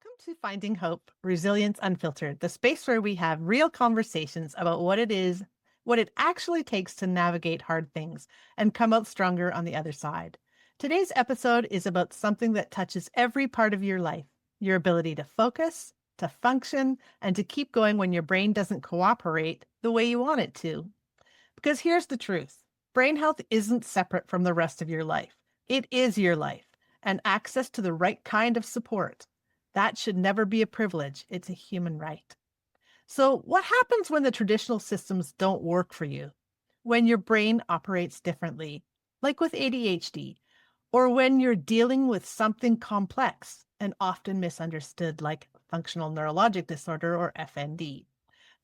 Welcome to Finding Hope, Resilience Unfiltered, the space where we have real conversations about what it is, what it actually takes to navigate hard things and come out stronger on the other side. Today's episode is about something that touches every part of your life, your ability to focus, to function, and to keep going when your brain doesn't cooperate the way you want it to. Because here's the truth: brain health isn't separate from the rest of your life. It is your life, and access to the right kind of support. That should never be a privilege. It's a human right. So, what happens when the traditional systems don't work for you? When your brain operates differently, like with ADHD, or when you're dealing with something complex and often misunderstood, like functional neurologic disorder or FND?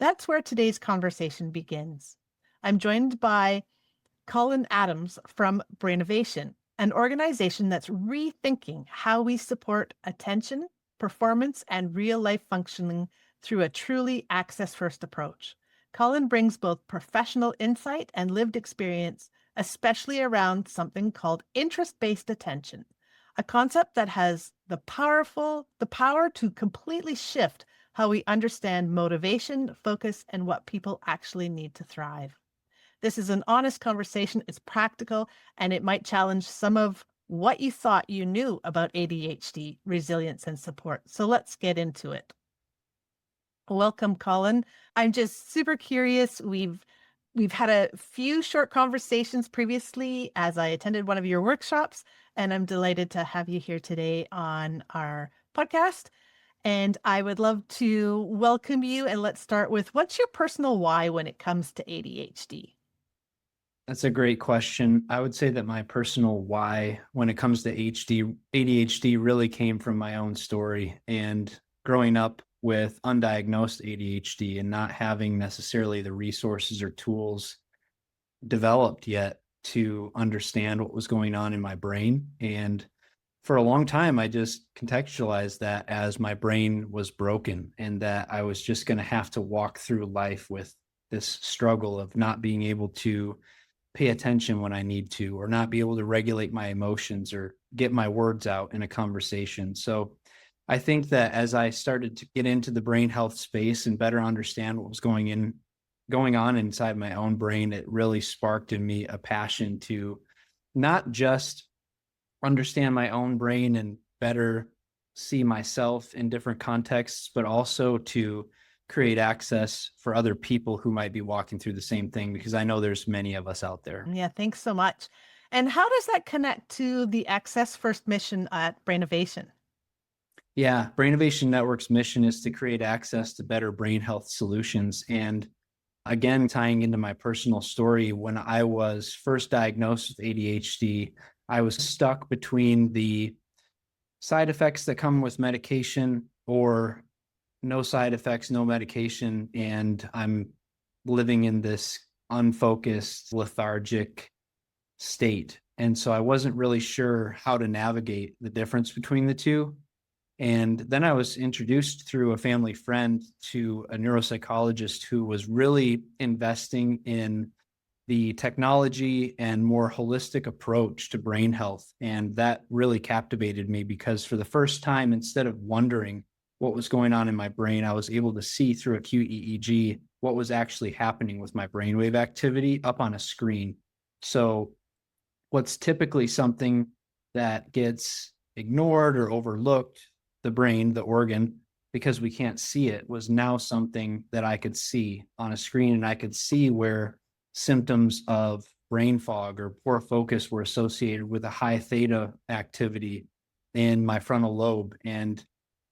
That's where today's conversation begins. I'm joined by Collin Adams from Brainnovation, an organization that's rethinking how we support attention, performance, and real life functioning through a truly access first approach. Collin brings both professional insight and lived experience, especially around something called interest based attention, a concept that has the power to completely shift how we understand motivation, focus, and what people actually need to thrive. This is an honest conversation, it's practical, and it might challenge some of what you thought you knew about ADHD, resilience, and support. So let's get into it. Welcome, Collin. I'm just super curious. We've had a few short conversations previously as I attended one of your workshops, and I'm delighted to have you here today on our podcast. And I would love to welcome you. And let's start with, what's your personal why when it comes to ADHD? That's a great question. I would say that my personal why when it comes to ADHD really came from my own story and growing up with undiagnosed ADHD and not having necessarily the resources or tools developed yet to understand what was going on in my brain. And for a long time, I just contextualized that as my brain was broken and that I was just going to have to walk through life with this struggle of not being able to pay attention when I need to, or not be able to regulate my emotions or get my words out in a conversation. So I think that as I started to get into the brain health space and better understand what was going on inside my own brain, it really sparked in me a passion to not just understand my own brain and better see myself in different contexts, but also to create access for other people who might be walking through the same thing, because I know there's many of us out there. Yeah, thanks so much. And how does that connect to the Access First mission at Brainnovation? Yeah, Brainnovation Network's mission is to create access to better brain health solutions. And again, tying into my personal story, when I was first diagnosed with ADHD, I was stuck between the side effects that come with medication or no side effects, no medication, and I'm living in this unfocused, lethargic state. And so I wasn't really sure how to navigate the difference between the two. And then I was introduced through a family friend to a neuropsychologist who was really investing in the technology and more holistic approach to brain health. And that really captivated me because for the first time, instead of wondering what was going on in my brain, I was able to see through a QEEG what was actually happening with my brainwave activity up on a screen. So what's typically something that gets ignored or overlooked, the brain, the organ, because we can't see it, was now something that I could see on a screen, and I could see where symptoms of brain fog or poor focus were associated with a high theta activity in my frontal lobe. And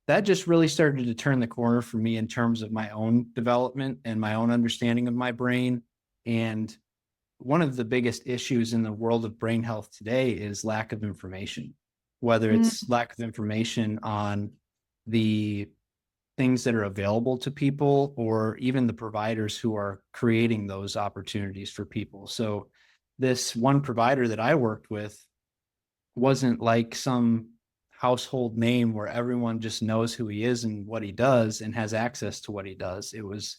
that just really started to turn the corner for me in terms of my own development and my own understanding of my brain. And one of the biggest issues in the world of brain health today is lack of information, whether it's lack of information on the things that are available to people or even the providers who are creating those opportunities for people. So this one provider that I worked with wasn't like some household name where everyone just knows who he is and what he does and has access to what he does. It was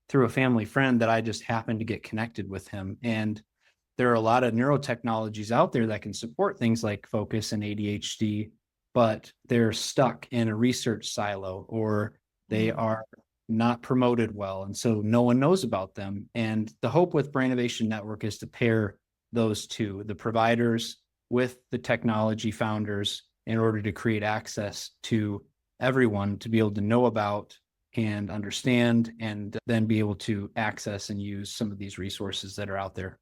through a family friend that I just happened to get connected with him. And there are a lot of neurotechnologies out there that can support things like focus and ADHD. but they're stuck in a research silo, or they are not promoted well. And so no one knows about them. And the hope with Brainnovation Network is to pair those two, the providers with the technology founders, in order to create access to everyone to be able to know about and understand, and then be able to access and use some of these resources that are out there.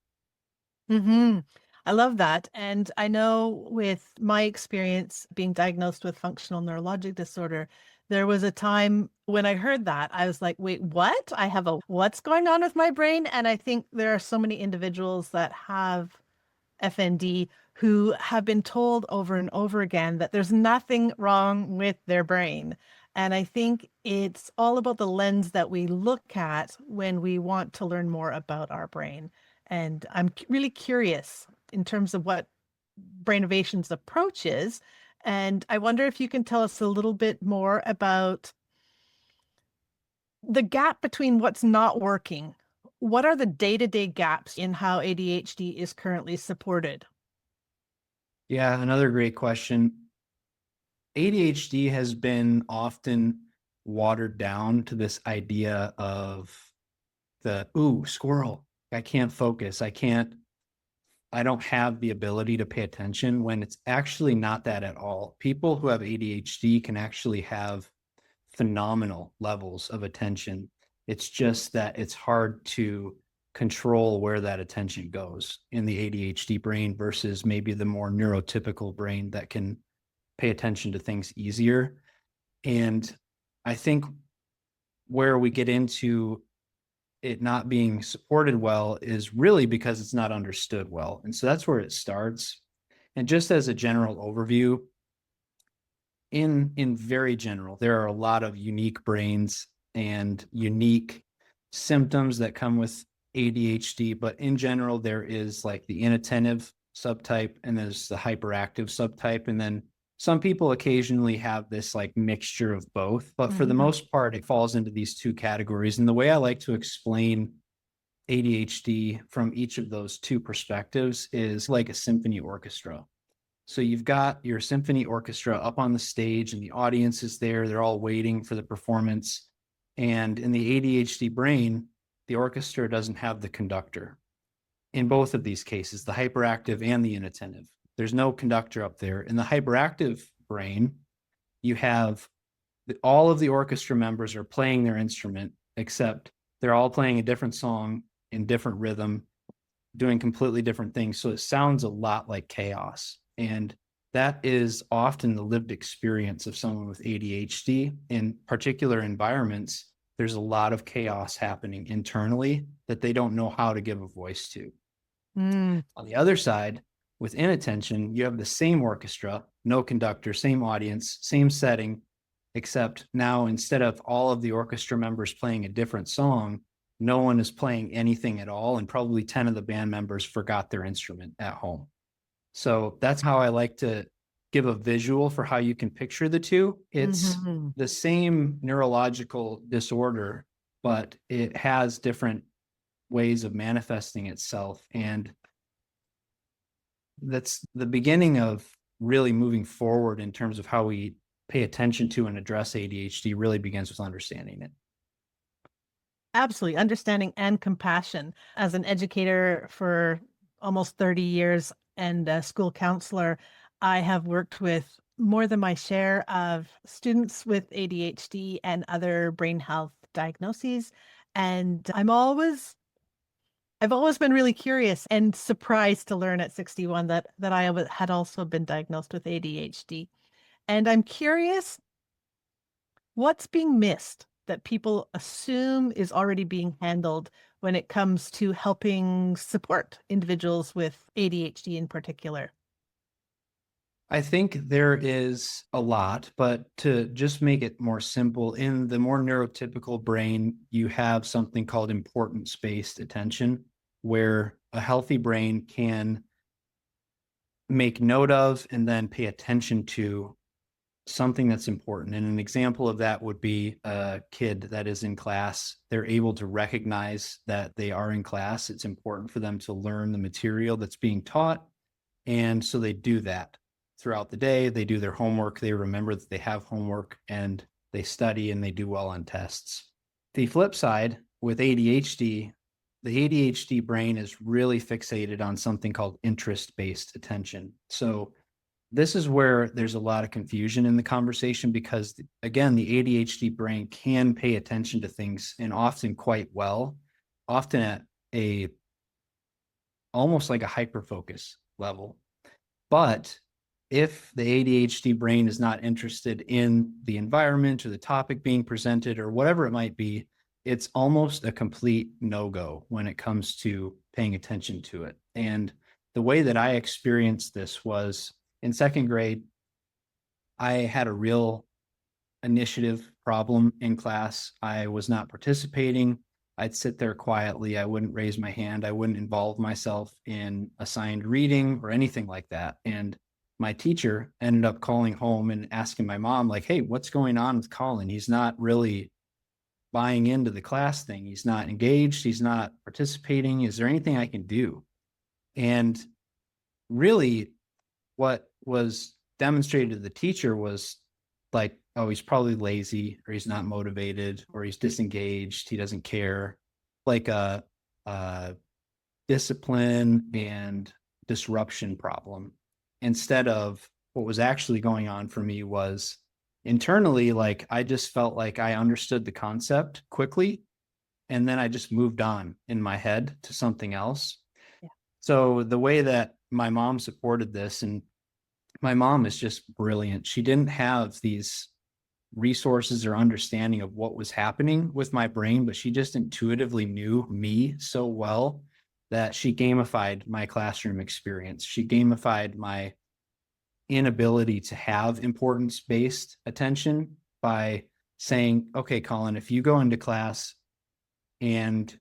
Mm-hmm. I love that. And I know with my experience being diagnosed with functional neurologic disorder, there was a time when I heard that, I was like, wait, what? I have a what's going on with my brain? And I think there are so many individuals that have FND who have been told over and over again that there's nothing wrong with their brain. And I think it's all about the lens that we look at when we want to learn more about our brain. And I'm really curious in terms of what Brainovation's approach is. And I wonder if you can tell us a little bit more about the gap between what's not working. What are the day-to-day gaps in how ADHD is currently supported? Yeah, another great question. ADHD has been often watered down to this idea of squirrel. I can't focus. I don't have the ability to pay attention, when it's actually not that at all. People who have ADHD can actually have phenomenal levels of attention. It's just that it's hard to control where that attention goes in the ADHD brain versus maybe the more neurotypical brain that can pay attention to things easier. And I think where we get into it not being supported well is really because it's not understood well. And so that's where it starts. And just as a general overview, in very general, there are a lot of unique brains and unique symptoms that come with ADHD, but in general, there is like the inattentive subtype, and there's the hyperactive subtype, and then some people occasionally have this like mixture of both, but for the most part, it falls into these two categories. And the way I like to explain ADHD from each of those two perspectives is like a symphony orchestra. So you've got your symphony orchestra up on the stage, and the audience is there. They're all waiting for the performance. And in the ADHD brain, the orchestra doesn't have the conductor. In both of these cases, the hyperactive and the inattentive, there's no conductor up there. In the hyperactive brain, you have all of the orchestra members are playing their instrument, except they're all playing a different song in different rhythm, doing completely different things. So it sounds a lot like chaos. And that is often the lived experience of someone with ADHD. In particular environments, there's a lot of chaos happening internally that they don't know how to give a voice to. On the other side, with inattention, you have the same orchestra, no conductor, same audience, same setting, except now instead of all of the orchestra members playing a different song, no one is playing anything at all, and probably 10 of the band members forgot their instrument at home. So that's how I like to give a visual for how you can picture the two. It's the same neurological disorder, but it has different ways of manifesting itself. And that's the beginning of really moving forward in terms of how we pay attention to and address ADHD. Really begins with understanding it. Absolutely. Understanding and compassion. As an educator for almost 30 years and a school counselor, I have worked with more than my share of students with ADHD and other brain health diagnoses. And I've always been really curious and surprised to learn at 61 that I had also been diagnosed with ADHD. And I'm curious what's being missed that people assume is already being handled when it comes to helping support individuals with ADHD in particular? I think there is a lot, but to just make it more simple, in the more neurotypical brain, you have something called importance-based attention, where a healthy brain can make note of and then pay attention to something that's important. And an example of that would be a kid that is in class. They're able to recognize that they are in class. It's important for them to learn the material that's being taught. And so they do that. throughout the day. They do their homework. They remember that they have homework, and they study and they do well on tests. The flip side with ADHD, the ADHD brain is really fixated on something called interest-based attention. So this is where there's a lot of confusion in the conversation, because again, the ADHD brain can pay attention to things, and often quite well, often at a almost like a hyper focus level. But if the ADHD brain is not interested in the environment or the topic being presented or whatever it might be, it's almost a complete no-go when it comes to paying attention to it. And the way that I experienced this was in second grade, I had a real initiative problem in class. I was not participating. I'd sit there quietly. I wouldn't raise my hand. I wouldn't involve myself in assigned reading or anything like that. And my teacher ended up calling home and asking my mom, like, hey, what's going on with Collin? He's not really buying into the class thing. He's not engaged. He's not participating. Is there anything I can do? And really, what was demonstrated to the teacher was like, oh, he's probably lazy, or he's not motivated, or he's disengaged. He doesn't care. Like a discipline and disruption problem, instead of what was actually going on for me was internally, like I just felt like I understood the concept quickly, and then I just moved on in my head to something else. Yeah. So the way that my mom supported this, and my mom is just brilliant. She didn't have these resources or understanding of what was happening with my brain, but she just intuitively knew me so well that she gamified my classroom experience. She gamified my inability to have importance-based attention by saying, okay, Collin, if you go into class and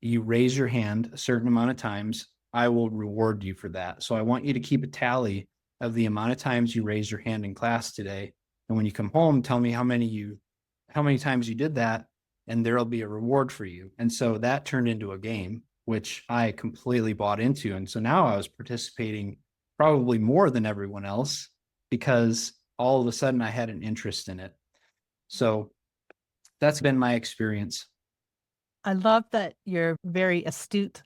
you raise your hand a certain amount of times, I will reward you for that. So I want you to keep a tally of the amount of times you raised your hand in class today. And when you come home, tell me how many times you did that, and there'll be a reward for you. And so that turned into a game, which I completely bought into. And so now I was participating probably more than everyone else, because all of a sudden I had an interest in it. So that's been my experience. I love that you're very astute,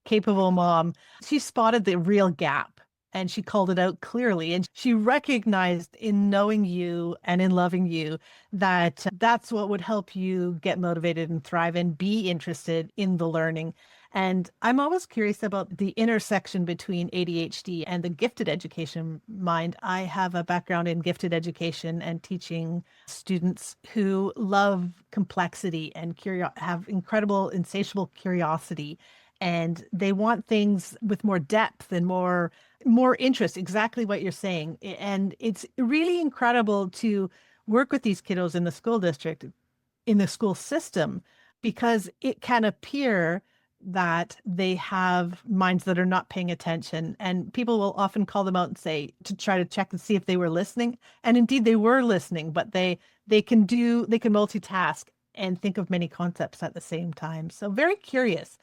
capable mom. She spotted the real gap and she called it out clearly. And she recognized in knowing you and in loving you that that's what would help you get motivated and thrive and be interested in the learning. And I'm always curious about the intersection between ADHD and the gifted education mind. I have a background in gifted education and teaching students who love complexity and have incredible, insatiable curiosity. And they want things with more depth and more interest, exactly what you're saying. And it's really incredible to work with these kiddos in the school district, in the school system, because it can appear that they have minds that are not paying attention. And people will often call them out and say, to try to check and see if they were listening. And indeed they were listening, but they can multitask and think of many concepts at the same time. So very curious.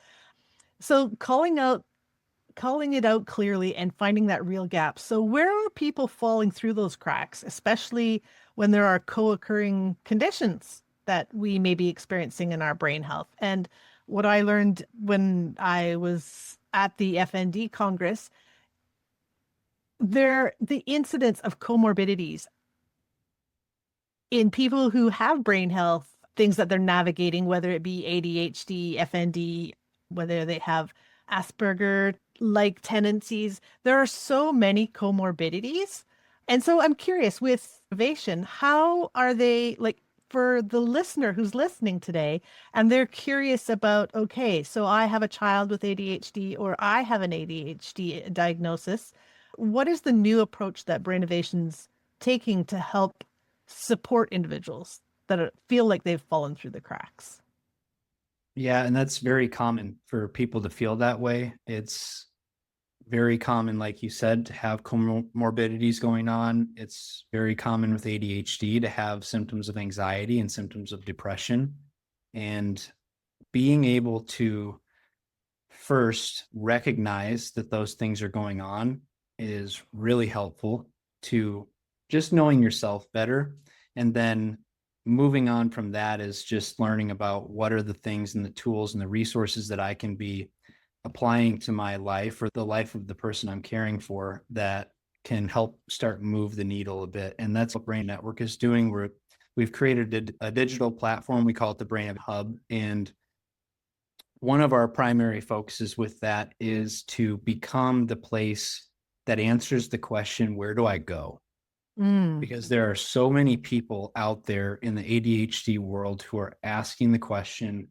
So calling it out clearly and finding that real gap. So where are people falling through those cracks, especially when there are co-occurring conditions that we may be experiencing in our brain health? And what I learned when I was at the FND Congress, the incidence of comorbidities in people who have brain health, things that they're navigating, whether it be ADHD, FND, whether they have Asperger like tendencies. There are so many comorbidities. And so I'm curious with innovation, how are they, like, for the listener who's listening today and they're curious about, okay, so I have a child with ADHD or I have an ADHD diagnosis. What is the new approach that Brainnovation's taking to help support individuals that feel like they've fallen through the cracks? Yeah, and that's very common for people to feel that way. It's very common, like you said, to have comorbidities going on. It's very common with ADHD to have symptoms of anxiety and symptoms of depression. And being able to first recognize that those things are going on is really helpful to just knowing yourself better. And then moving on from that is just learning about what are the things and the tools and the resources that I can be applying to my life or the life of the person I'm caring for that can help start move the needle a bit. And that's what Brain Network is doing. We've created a digital platform. We call it the Brain Hub. And one of our primary focuses with that is to become the place that answers the question, where do I go? Mm. Because there are so many people out there in the ADHD world who are asking the question,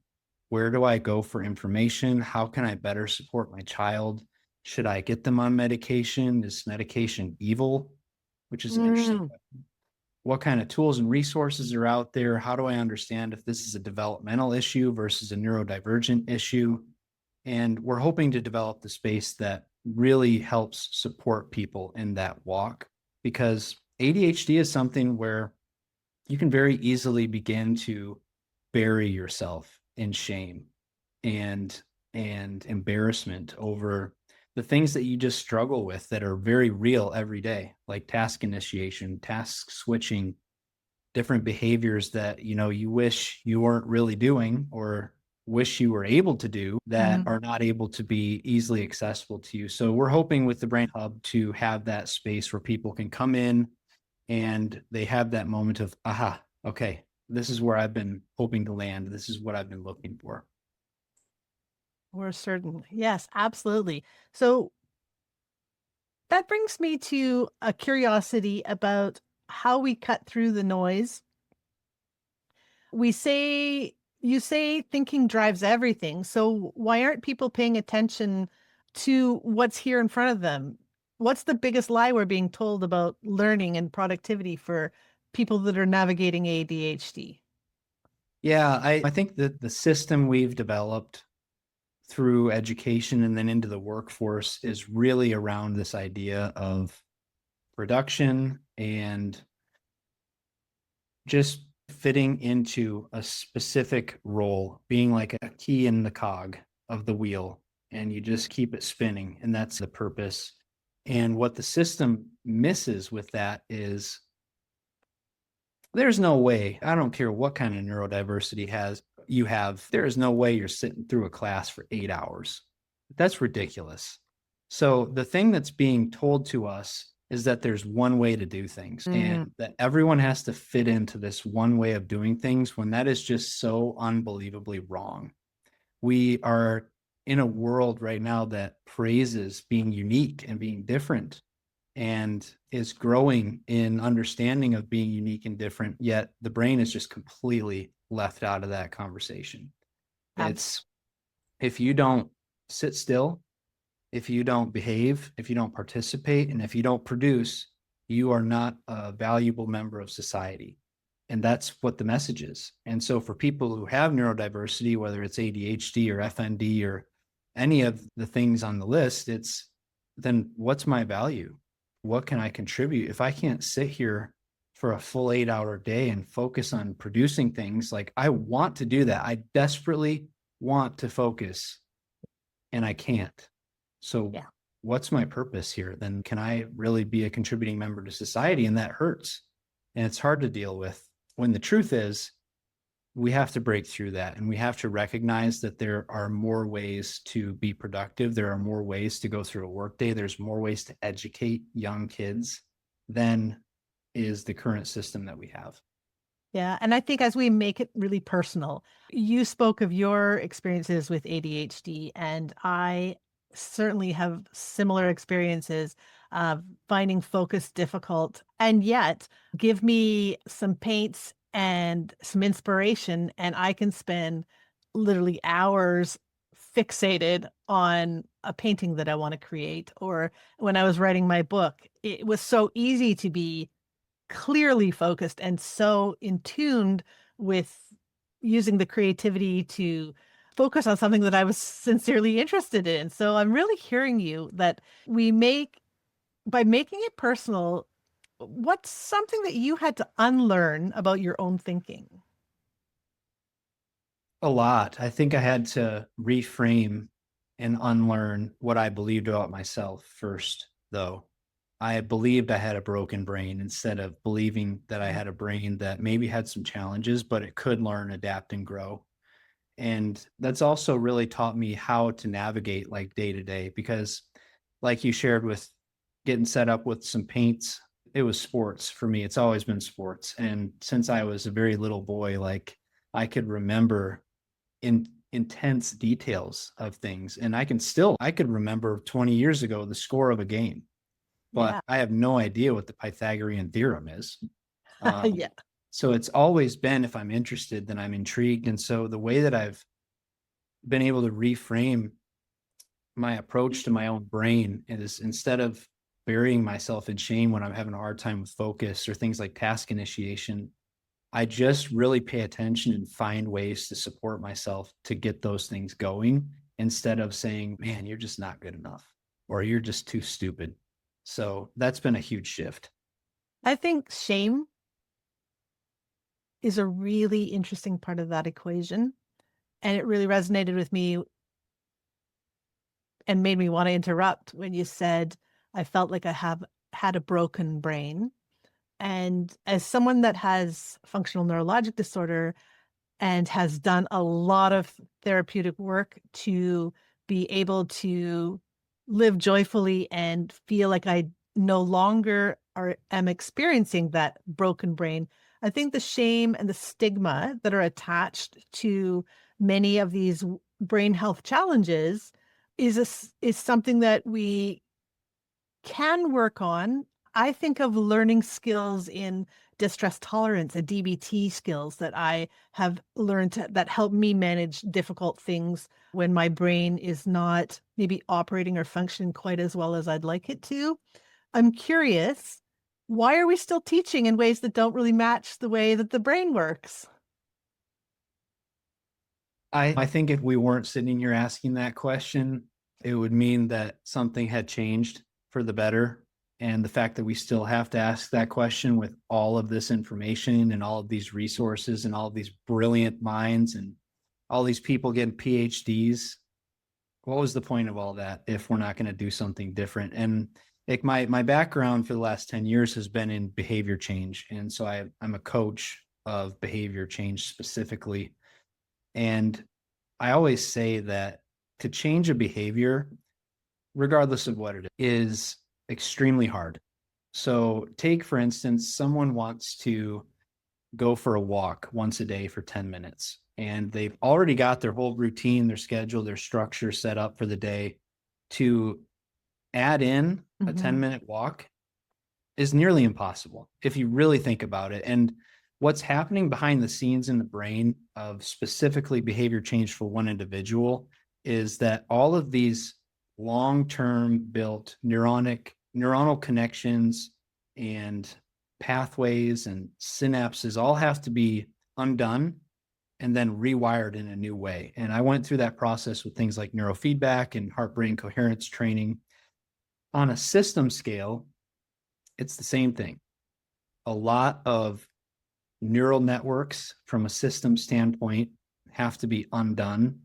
where do I go for information? How can I better support my child? Should I get them on medication? Is medication evil? Which is an interesting Mm. question. What kind of tools and resources are out there? How do I understand if this is a developmental issue versus a neurodivergent issue? And we're hoping to develop the space that really helps support people in that walk, because ADHD is something where you can very easily begin to bury yourself in shame and embarrassment over the things that you just struggle with that are very real every day, like task initiation, task switching, different behaviors that you wish you weren't really doing or wish you were able to do that Mhm. are not able to be easily accessible to you. So we're hoping with the Brain Hub to have that space where people can come in and they have that moment of, aha, okay, this is where I've been hoping to land. This is what I've been looking for. We're certain. Yes, absolutely. So that brings me to a curiosity about how we cut through the noise. You say thinking drives everything. So why aren't people paying attention to what's here in front of them? What's the biggest lie we're being told about learning and productivity for people that are navigating ADHD? Yeah, I think that the system we've developed through education and then into the workforce is really around this idea of production and just fitting into a specific role, being like a key in the cog of the wheel, and you just keep it spinning. And that's the purpose. And what the system misses with that is there's no way, I don't care what kind of neurodiversity you have, there is no way you're sitting through a class for 8 hours. That's ridiculous. So the thing that's being told to us is that there's one way to do things Mm. and that everyone has to fit into this one way of doing things, when that is just so unbelievably wrong. We are in a world right now that praises being unique and being different and is growing in understanding of being unique and different, yet the brain is just completely left out of that conversation. Abs- It's, if you don't sit still, if you don't behave, if you don't participate, and if you don't produce, you are not a valuable member of society. And that's what the message is. And so for people who have neurodiversity, whether it's ADHD or FND or any of the things on the list, it's, then what's my value? What can I contribute? If I can't sit here for a full 8 hour day and focus on producing things, like I want to do that. I desperately want to focus and I can't. So yeah. what's my purpose here? Then can I really be a contributing member to society? And that hurts. And it's hard to deal with, when the truth is we have to break through that, and we have to recognize that there are more ways to be productive. There are more ways to go through a workday. There's more ways to educate young kids than is the current system that we have. Yeah. And I think as we make it really personal, you spoke of your experiences with ADHD, and I certainly have similar experiences of finding focus difficult. And yet, give me some paints and some inspiration, and I can spend literally hours fixated on a painting that I want to create. Or when I was writing my book, it was so easy to be clearly focused and so in tuned with using the creativity to focus on something that I was sincerely interested in. So I'm really hearing you that we make by making it personal, what's something that you had to unlearn about your own thinking? A lot. I think I had to reframe and unlearn what I believed about myself first, though. I believed I had a broken brain instead of believing that I had a brain that maybe had some challenges, but it could learn, adapt, and grow. And that's also really taught me how to navigate like day to day because, like you shared with getting set up with some paints, it was sports for me. It's always been sports. And since I was a very little boy, like I could remember in intense details of things. And I could remember 20 years ago the score of a game, but Yeah. I have no idea what the Pythagorean theorem is. Yeah. So it's always been, if I'm interested, then I'm intrigued. And so the way that I've been able to reframe my approach to my own brain is instead of burying myself in shame when I'm having a hard time with focus or things like task initiation, I just really pay attention and find ways to support myself to get those things going instead of saying, man, you're just not good enough or you're just too stupid. So that's been a huge shift. I think shame is a really interesting part of that equation. And it really resonated with me and made me want to interrupt when you said, I felt like I have had a broken brain. And as someone that has functional neurologic disorder and has done a lot of therapeutic work to be able to live joyfully and feel like I no longer am experiencing that broken brain, I think the shame and the stigma that are attached to many of these brain health challenges is something that we can work on. I think of learning skills in distress tolerance and DBT skills that I have learned that help me manage difficult things when my brain is not maybe operating or functioning quite as well as I'd like it to. I'm curious, why are we still teaching in ways that don't really match the way that the brain works? I think if we weren't sitting here asking that question, it would mean that something had changed for the better. And the fact that we still have to ask that question with all of this information and all of these resources and all of these brilliant minds and all these people getting PhDs, what was the point of all that if we're not going to do something different? And like my background for the last 10 years has been in behavior change. And so I'm a coach of behavior change specifically. And I always say that to change a behavior, regardless of what it is extremely hard. So, take for instance, someone wants to go for a walk once a day for 10 minutes, and they've already got their whole routine, their schedule, their structure set up for the day. To add in a Mhm. 10-minute walk is nearly impossible if you really think about it. And what's happening behind the scenes in the brain of specifically behavior change for one individual is that all of these long-term built neuronal connections and pathways and synapses all have to be undone and then rewired in a new way. And I went through that process with things like neurofeedback and heart brain coherence training. On a system scale, it's the same thing. A lot of neural networks from a system standpoint have to be undone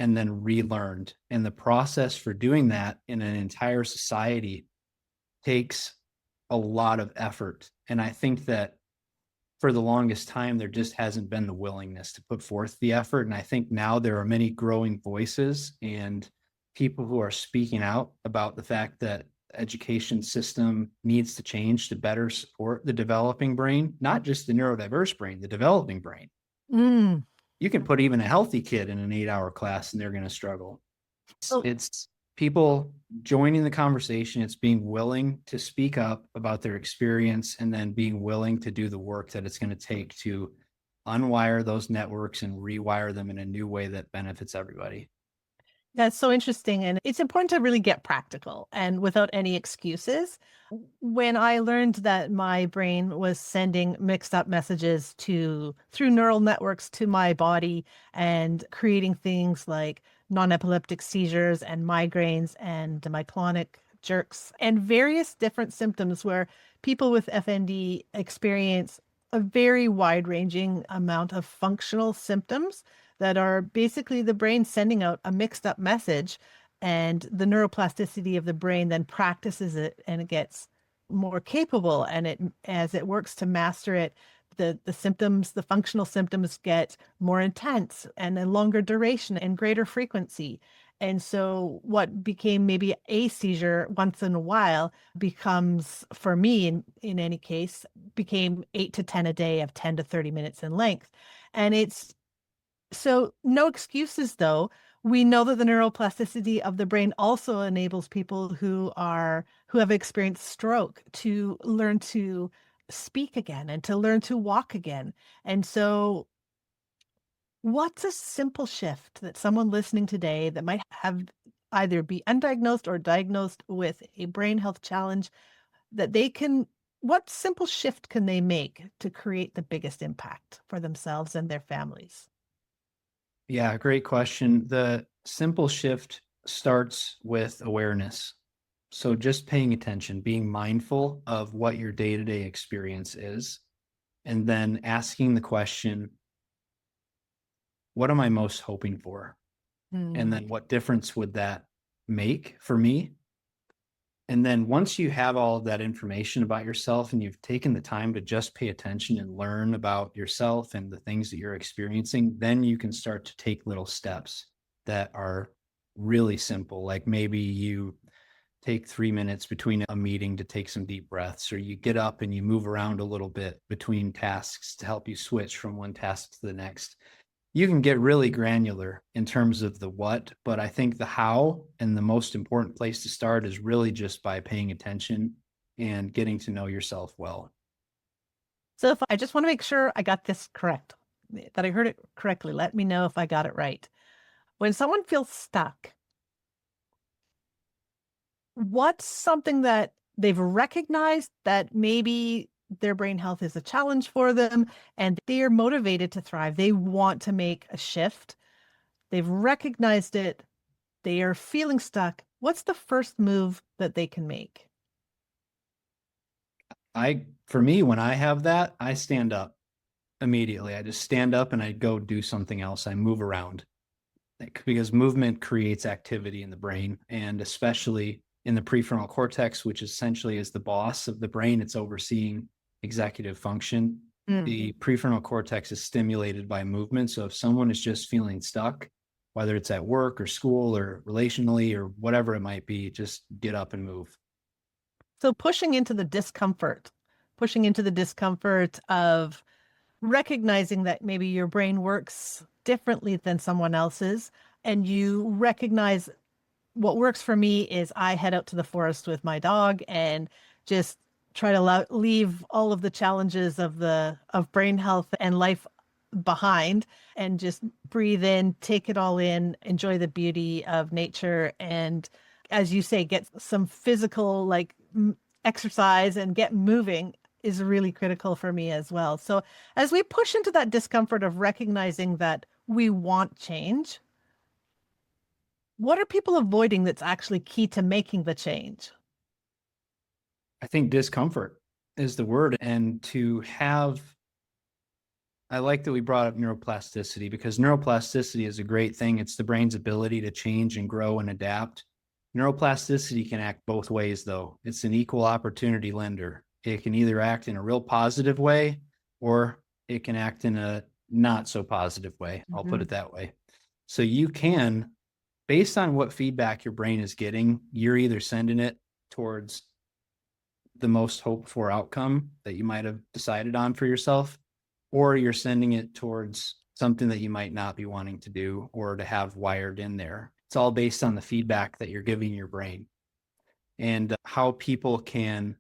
and then relearned. And the process for doing that in an entire society takes a lot of effort. And I think that for the longest time, there just hasn't been the willingness to put forth the effort. And I think now there are many growing voices and people who are speaking out about the fact that education system needs to change to better support the developing brain, not just the neurodiverse brain, the developing brain. Mm. You can put even a healthy kid in an 8-hour class and they're going to struggle. Oh, It's people joining the conversation. It's being willing to speak up about their experience and then being willing to do the work that it's going to take to unwire those networks and rewire them in a new way that benefits everybody. that's so interesting. And it's important to really get practical and without any excuses. When I learned that my brain was sending mixed up messages through neural networks to my body and creating things like non-epileptic seizures and migraines and myoclonic jerks and various different symptoms where people with FND experience a very wide-ranging amount of functional symptoms that are basically the brain sending out a mixed up message, and the neuroplasticity of the brain then practices it and it gets more capable, and as it works to master it, the symptoms, the functional symptoms get more intense and a longer duration and greater frequency. And so what became maybe a seizure once in a while becomes, for me in any case, became 8 to 10 a day of 10 to 30 minutes in length. And it's so no excuses though. We know that the neuroplasticity of the brain also enables people who have experienced stroke to learn to speak again and to learn to walk again. And so what's a simple shift that someone listening today that might have either be undiagnosed or diagnosed with a brain health challenge that they can, what simple shift can they make to create the biggest impact for themselves and their families? Yeah, great question. The simple shift starts with awareness. So just paying attention, being mindful of what your day-to-day experience is, and then asking the question, what am I most hoping for? And Hmm. then what difference would that make for me? And then once you have all of that information about yourself and you've taken the time to just pay attention and learn about yourself and the things that you're experiencing, then you can start to take little steps that are really simple. Like maybe you take 3 minutes between a meeting to take some deep breaths, or you get up and you move around a little bit between tasks to help you switch from one task to the next. You can get really granular in terms of the what, but I think the how and the most important place to start is really just by paying attention and getting to know yourself well. So if I just want to make sure I got this correct, that I heard it correctly, let me know if I got it right. When someone feels stuck, what's something that they've recognized that maybe their brain health is a challenge for them and they are motivated to thrive? They want to make a shift. They've recognized it. They are feeling stuck. What's the first move that they can make? For me, when I have that, I stand up immediately. I just stand up and I go do something else. I move around, because movement creates activity in the brain, and especially in the prefrontal cortex, which essentially is the boss of the brain. It's overseeing executive function. Mm. The prefrontal cortex is stimulated by movement. So if someone is just feeling stuck, whether it's at work or school or relationally or whatever it might be, just get up and move. So pushing into the discomfort of recognizing that maybe your brain works differently than someone else's, and you recognize what works for me is I head out to the forest with my dog and just try to leave all of the challenges of brain health and life behind and just breathe in, take it all in, enjoy the beauty of nature, and as you say, get some physical exercise and get moving is really critical for me as well. So as we push into that discomfort of recognizing that we want change, what are people avoiding that's actually key to making the change? I think discomfort is the word. And to have, I like that we brought up neuroplasticity, because neuroplasticity is a great thing. It's the brain's ability to change and grow and adapt. Neuroplasticity can act both ways, though. It's an equal opportunity lender. It can either act in a real positive way or it can act in a not so positive way. I'll put Mhm. it that way. So you can, based on what feedback your brain is getting, you're either sending it towards the most hoped for outcome that you might have decided on for yourself, or you're sending it towards something that you might not be wanting to do or to have wired in there. It's all based on the feedback that you're giving your brain, and how people can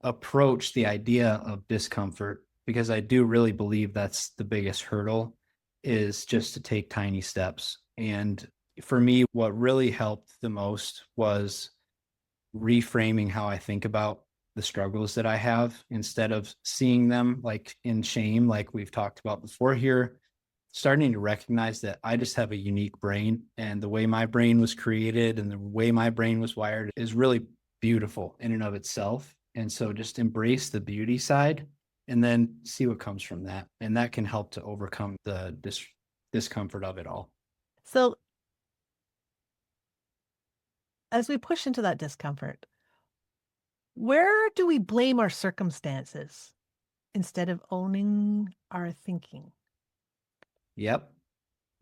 approach the idea of discomfort, because I do really believe that's the biggest hurdle, is just to take tiny steps. And for me, what really helped the most was reframing how I think about the struggles that I have, instead of seeing them like in shame, like we've talked about before here, starting to recognize that I just have a unique brain, and the way my brain was created and the way my brain was wired is really beautiful in and of itself. And so just embrace the beauty side and then see what comes from that. And that can help to overcome the discomfort of it all. So as we push into that discomfort, Where do we blame our circumstances instead of owning our thinking? Yep.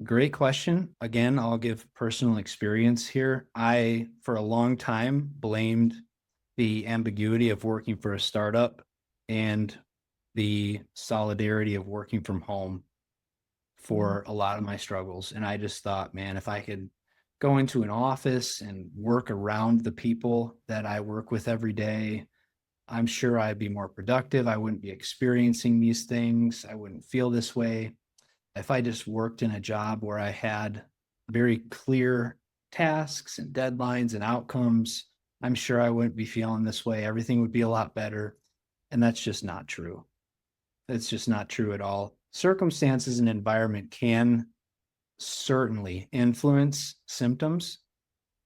Great question. Again, I'll give personal experience here. I, for a long time, blamed the ambiguity of working for a startup and the solidarity of working from home Mm. for a lot of my struggles. And I just thought, man, if I could go into an office and work around the people that I work with every day, I'm sure I'd be more productive. I wouldn't be experiencing these things. I wouldn't feel this way. If I just worked in a job where I had very clear tasks and deadlines and outcomes, I'm sure I wouldn't be feeling this way. Everything would be a lot better. And that's just not true. It's just not true at all. Circumstances and environment can certainly influence symptoms,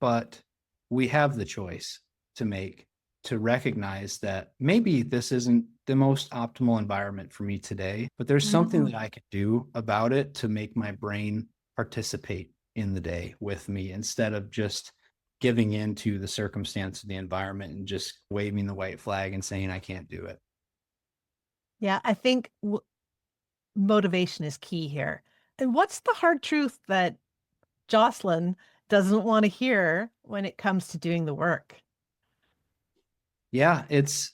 but we have the choice to make to recognize that maybe this isn't the most optimal environment for me today, but there's something Mm. that I can do about it to make my brain participate in the day with me instead of just giving in to the circumstance of the environment and just waving the white flag and saying I can't do it. Yeah, I think motivation is key here. And what's the hard truth that Jocelyn doesn't want to hear when it comes to doing the work? Yeah, it's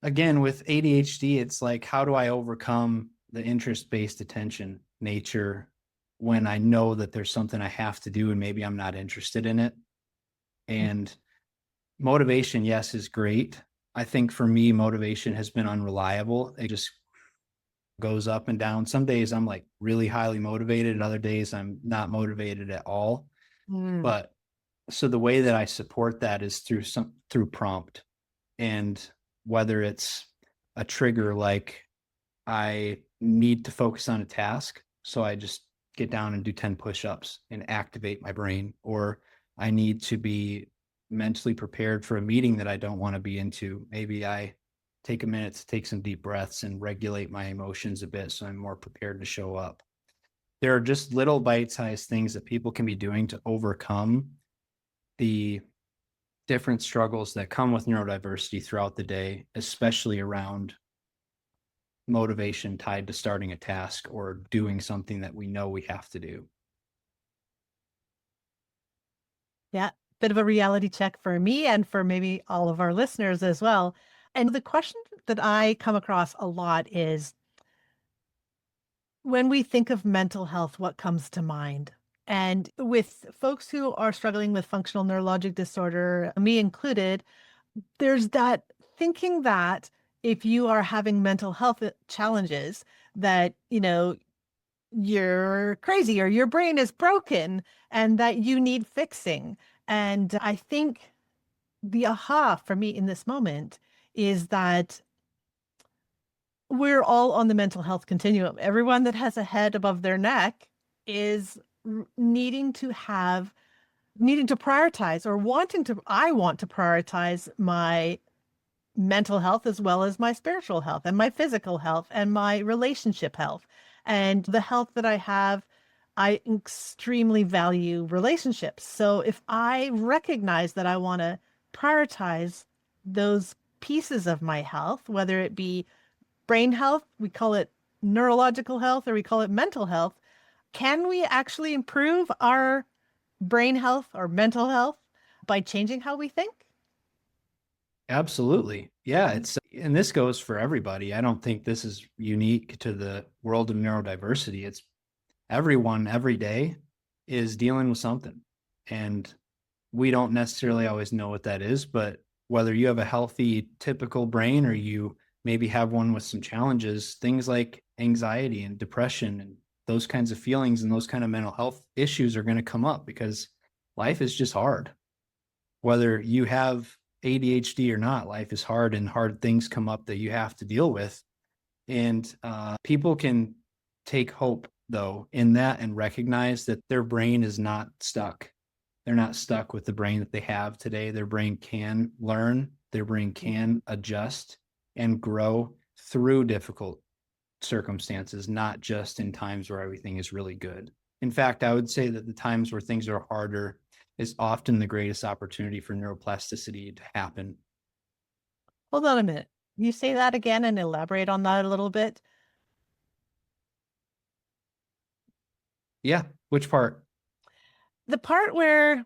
again with ADHD, it's like, how do I overcome the interest based attention nature when I know that there's something I have to do and maybe I'm not interested in it? And motivation, yes, is great. I think for me, motivation has been unreliable. It just goes up and down. Some days I'm like really highly motivated, and other days I'm not motivated at all. Mm. But so the way that I support that is through prompt. And whether it's a trigger like I need to focus on a task, so I just get down and do 10 push-ups and activate my brain, or I need to be mentally prepared for a meeting that I don't want to be into. Maybe I take a minute to take some deep breaths and regulate my emotions a bit so I'm more prepared to show up. There are just little bite-sized things that people can be doing to overcome the different struggles that come with neurodiversity throughout the day, especially around motivation tied to starting a task or doing something that we know we have to do. Yeah, bit of a reality check for me and for maybe all of our listeners as well. And the question that I come across a lot is when we think of mental health, what comes to mind? And with folks who are struggling with functional neurologic disorder, me included, there's that thinking that if you are having mental health challenges, that, you're crazy or your brain is broken and that you need fixing. And I think the aha for me in this moment is that we're all on the mental health continuum. Everyone that has a head above their neck is needing to prioritize or I want to prioritize my mental health as well as my spiritual health and my physical health and my relationship health. And the health that I have, I extremely value relationships. So if I recognize that I want to prioritize those pieces of my health, whether it be brain health, we call it neurological health, or we call it mental health, can we actually improve our brain health or mental health by changing how we think? Absolutely. Yeah, and this goes for everybody. I don't think this is unique to the world of neurodiversity. It's everyone every day is dealing with something. And we don't necessarily always know what that is, but whether you have a healthy, typical brain or you maybe have one with some challenges, things like anxiety and depression and those kinds of feelings and those kind of mental health issues are going to come up because life is just hard. Whether you have ADHD or not, life is hard and hard things come up that you have to deal with. And people can take hope, though, in that and recognize that their brain is not stuck. They're not stuck with the brain that they have today. Their brain can learn, their brain can adjust and grow through difficult circumstances, not just in times where everything is really good. In fact, I would say that the times where things are harder is often the greatest opportunity for neuroplasticity to happen. Hold on a minute. You say that again and elaborate on that a little bit. Yeah. Which part? The part where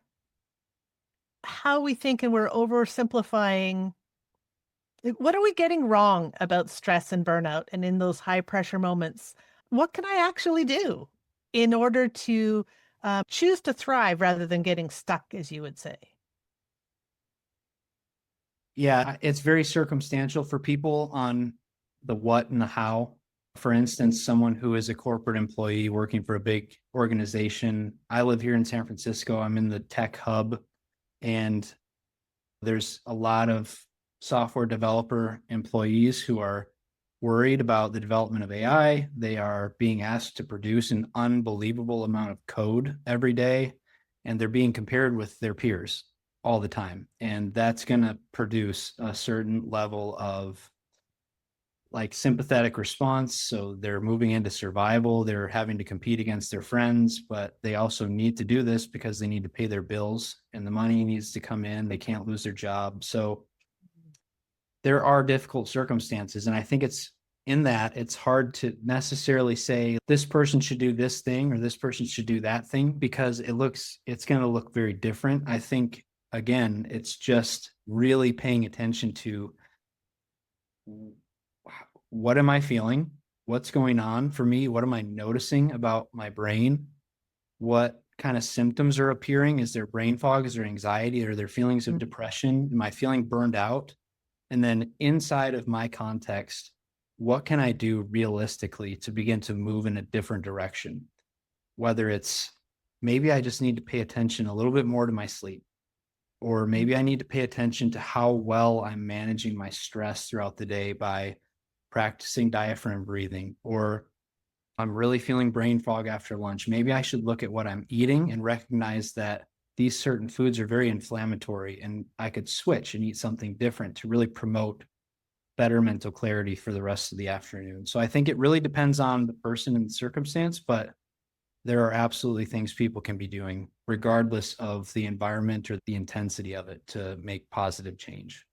how we think and we're oversimplifying. What are we getting wrong about stress and burnout and in those high pressure moments? What can I actually do in order to choose to thrive rather than getting stuck, as you would say? Yeah, it's very circumstantial for people on the what and the how. For instance, someone who is a corporate employee working for a big organization. I live here in San Francisco. I'm in the tech hub, and there's a lot of software developer employees who are worried about the development of AI. They are being asked to produce an unbelievable amount of code every day, and they're being compared with their peers all the time. And that's going to produce a certain level of like sympathetic response. So they're moving into survival. They're having to compete against their friends, but they also need to do this because they need to pay their bills and the money needs to come in. They can't lose their job. So there are difficult circumstances. And I think it's in that it's hard to necessarily say this person should do this thing or this person should do that thing because it's going to look very different. I think, again, it's just really paying attention to what am I feeling? What's going on for me? What am I noticing about my brain? What kind of symptoms are appearing? Is there brain fog? Is there anxiety? Are there feelings of depression? Am I feeling burned out? And then inside of my context, what can I do realistically to begin to move in a different direction? Whether it's maybe I just need to pay attention a little bit more to my sleep, or maybe I need to pay attention to how well I'm managing my stress throughout the day by practicing diaphragm breathing, or I'm really feeling brain fog after lunch. Maybe I should look at what I'm eating and recognize that these certain foods are very inflammatory and I could switch and eat something different to really promote better mental clarity for the rest of the afternoon. So I think it really depends on the person and the circumstance, but there are absolutely things people can be doing regardless of the environment or the intensity of it to make positive change.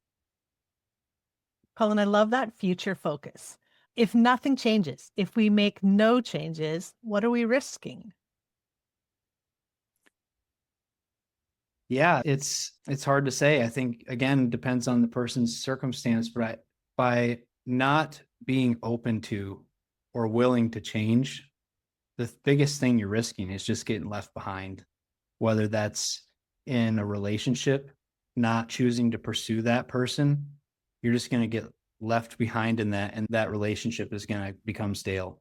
Colin, I love that future focus. If nothing changes, if we make no changes, what are we risking? Yeah, it's hard to say. I think again, depends on the person's circumstance, but by not being open to or willing to change, the biggest thing you're risking is just getting left behind, whether that's in a relationship, not choosing to pursue that person, you're just going to get left behind in that, and that relationship is going to become stale.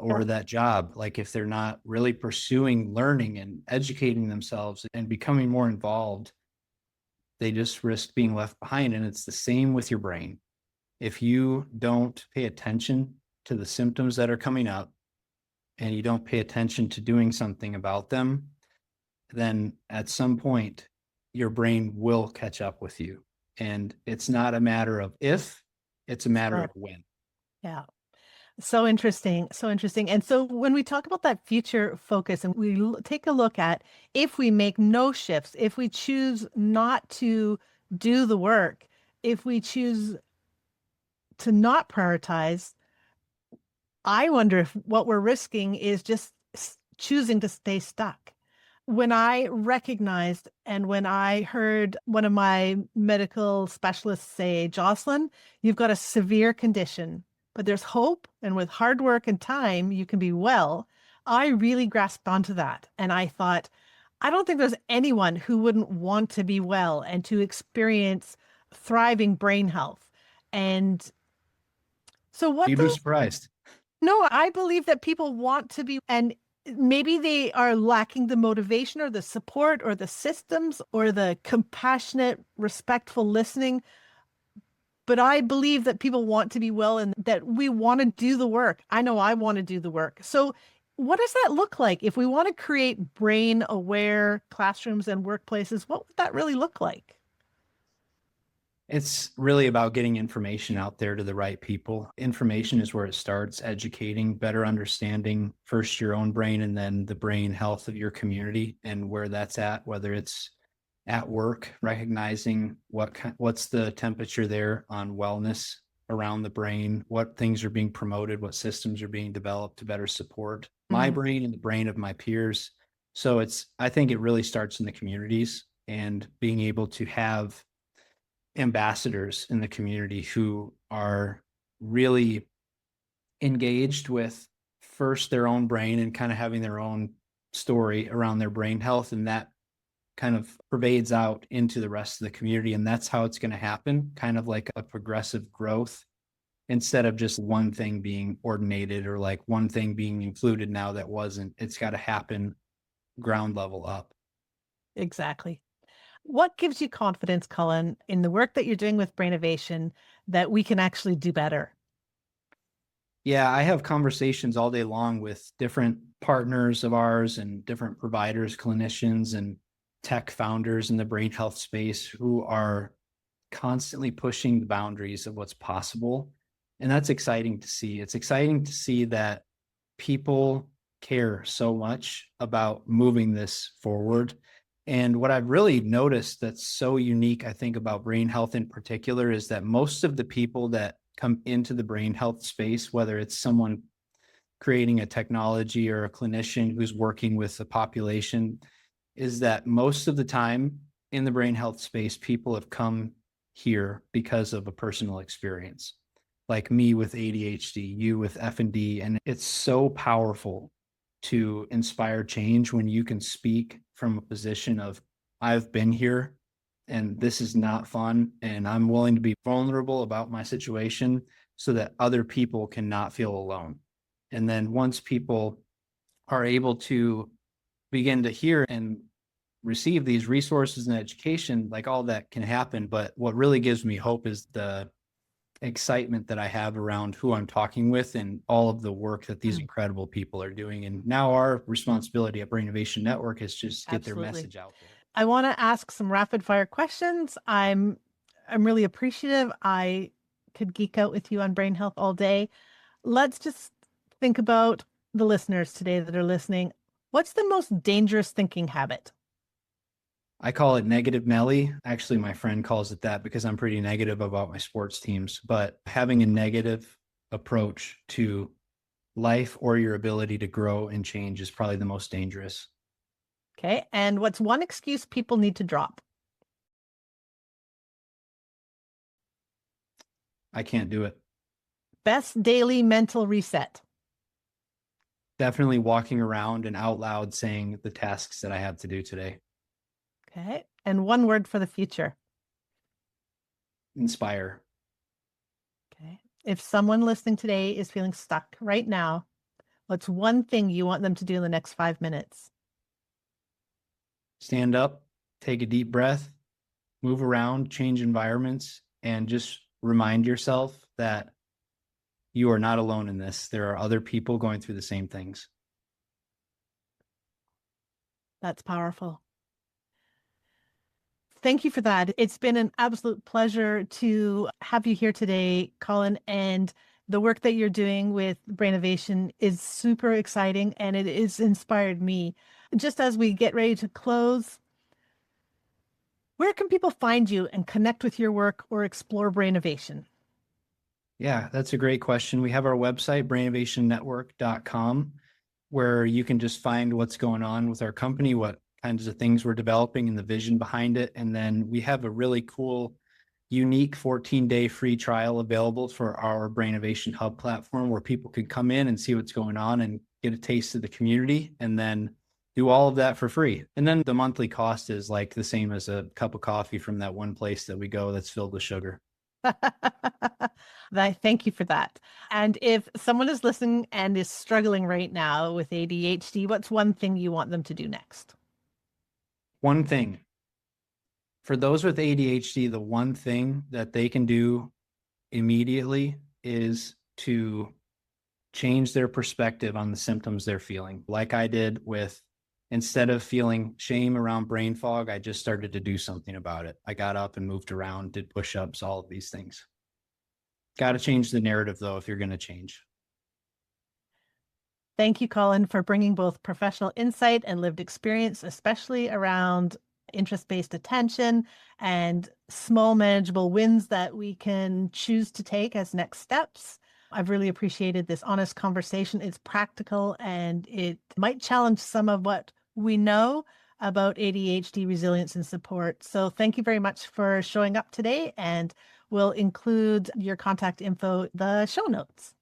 Or that job, like if they're not really pursuing learning and educating themselves and becoming more involved, they just risk being left behind. And it's the same with your brain. If you don't pay attention to the symptoms that are coming up and you don't pay attention to doing something about them, then at some point your brain will catch up with you. And it's not a matter of if, it's a matter of when. Yeah. So interesting. So interesting. And so when we talk about that future focus and we take a look at if we make no shifts, if we choose not to do the work, if we choose to not prioritize, I wonder if what we're risking is just choosing to stay stuck. When I recognized and when I heard one of my medical specialists say, Jocelyn, you've got a severe condition, but there's hope. And with hard work and time, you can be well. I really grasped onto that. And I thought, I don't think there's anyone who wouldn't want to be well and to experience thriving brain health. And so what You'd be surprised. no, I believe that people want to be, and maybe they are lacking the motivation or the support or the systems or the compassionate, respectful listening. But I believe that people want to be well and that we want to do the work. I know I want to do the work. So, what does that look like? If we want to create brain aware classrooms and workplaces, what would that really look like? It's really about getting information out there to the right people. Information is where it starts, educating, better understanding first your own brain and then the brain health of your community and where that's at, whether it's at work, recognizing what's the temperature there on wellness around the brain, what things are being promoted, what systems are being developed to better support my Mhm. brain and the brain of my peers. So I think it really starts in the communities and being able to have ambassadors in the community who are really engaged with first their own brain and kind of having their own story around their brain health. And that kind of pervades out into the rest of the community. And that's how it's going to happen, kind of like a progressive growth instead of just one thing being ordinated or like one thing being included now that wasn't. It's got to happen ground level up. Exactly. What gives you confidence, Colin, in the work that you're doing with Brainnovation that we can actually do better? Yeah, I have conversations all day long with different partners of ours and different providers, clinicians, and tech founders in the brain health space who are constantly pushing the boundaries of what's possible. And that's exciting to see. It's exciting to see that people care so much about moving this forward. And what I've really noticed that's so unique, I think, about brain health in particular is that most of the people that come into the brain health space, whether it's someone creating a technology or a clinician who's working with the population, is that most of the time in the brain health space, people have come here because of a personal experience, like me with ADHD, you with FND. And it's so powerful to inspire change when you can speak from a position of, I've been here and this is not fun. And I'm willing to be vulnerable about my situation so that other people cannot feel alone. And then once people are able to begin to hear and receive these resources and education, like all that can happen. But what really gives me hope is the excitement that I have around who I'm talking with and all of the work that these Mm. incredible people are doing. And now our responsibility at Brainnovation Network is just get their Absolutely. message out there. I want to ask some rapid fire questions. I'm really appreciative. I could geek out with you on brain health all day. Let's just think about the listeners today that are listening. What's the most dangerous thinking habit? I call it negative Nelly. Actually, my friend calls it that because I'm pretty negative about my sports teams. But having a negative approach to life or your ability to grow and change is probably the most dangerous. Okay. And what's one excuse people need to drop? I can't do it. Best daily mental reset. Definitely walking around and out loud saying the tasks that I have to do today. Okay. And one word for the future. Inspire. Okay. If someone listening today is feeling stuck right now, what's one thing you want them to do in the next 5 minutes? Stand up, take a deep breath, move around, change environments, and just remind yourself that you are not alone in this. There are other people going through the same things. That's powerful. Thank you for that. It's been an absolute pleasure to have you here today, Colin. And the work that you're doing with Brainnovation is super exciting and it has inspired me. Just as we get ready to close, where can people find you and connect with your work or explore Brainnovation? Yeah, that's a great question. We have our website, brainnovationnetwork.com, where you can just find what's going on with our company, what kinds of things we're developing and the vision behind it. And then we have a really cool, unique 14-day free trial available for our Brainnovation Hub platform where people could come in and see what's going on and get a taste of the community and then do all of that for free. And then the monthly cost is like the same as a cup of coffee from that one place that we go that's filled with sugar. Thank you for that. And if someone is listening and is struggling right now with ADHD, what's one thing you want them to do next? One thing for those with ADHD, the one thing that they can do immediately is to change their perspective on the symptoms they're feeling, like I did with instead of feeling shame around brain fog, I just started to do something about it. I got up and moved around, did push-ups, all of these things. Got to change the narrative though, if you're going to change. Thank you, Collin, for bringing both professional insight and lived experience, especially around interest-based attention and small manageable wins that we can choose to take as next steps. I've really appreciated this honest conversation. It's practical and it might challenge some of what we know about ADHD resilience and support. So thank you very much for showing up today, and we'll include your contact info in the show notes.